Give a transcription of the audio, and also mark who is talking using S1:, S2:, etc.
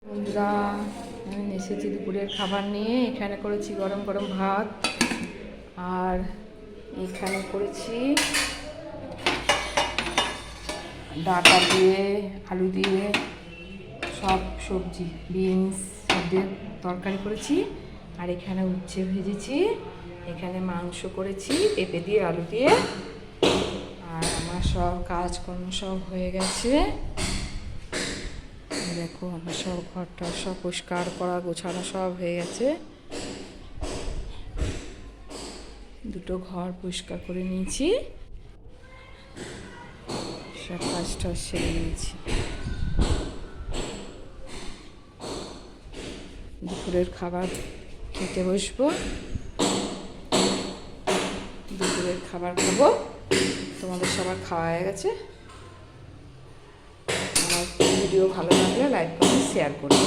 S1: বন্ধুরা, আমি এসেছি দুপুরের খাবার নিয়ে। এখানে করেছি গরম গরম ভাত, আর এখানে করেছি ডাঁটা দিয়ে আলু দিয়ে সব সবজি, বিনস সব দিয়ে তরকারি করেছি। আর এখানে উচ্ছে ভেজেছি, এখানে মাংস করেছি পেঁপে দিয়ে আলু দিয়ে। আর আমার সব কাজকর্ম সব হয়ে গেছে। দেখো আমার সব ঘরটা সব পরিষ্কার করা গোছানো সব হয়ে গেছে। দুটো ঘর পরিষ্কার করে নিয়েছি, সব কাজটা সেরে নিয়েছি। দুপুরের খাবার খেতে বসবো, দুপুরের খাবার খাবো। তোমাদের সবার খাওয়া হয়ে গেছে। আমার ভিডিও ভালো লাগলে লাইক করুন, শেয়ার করুন।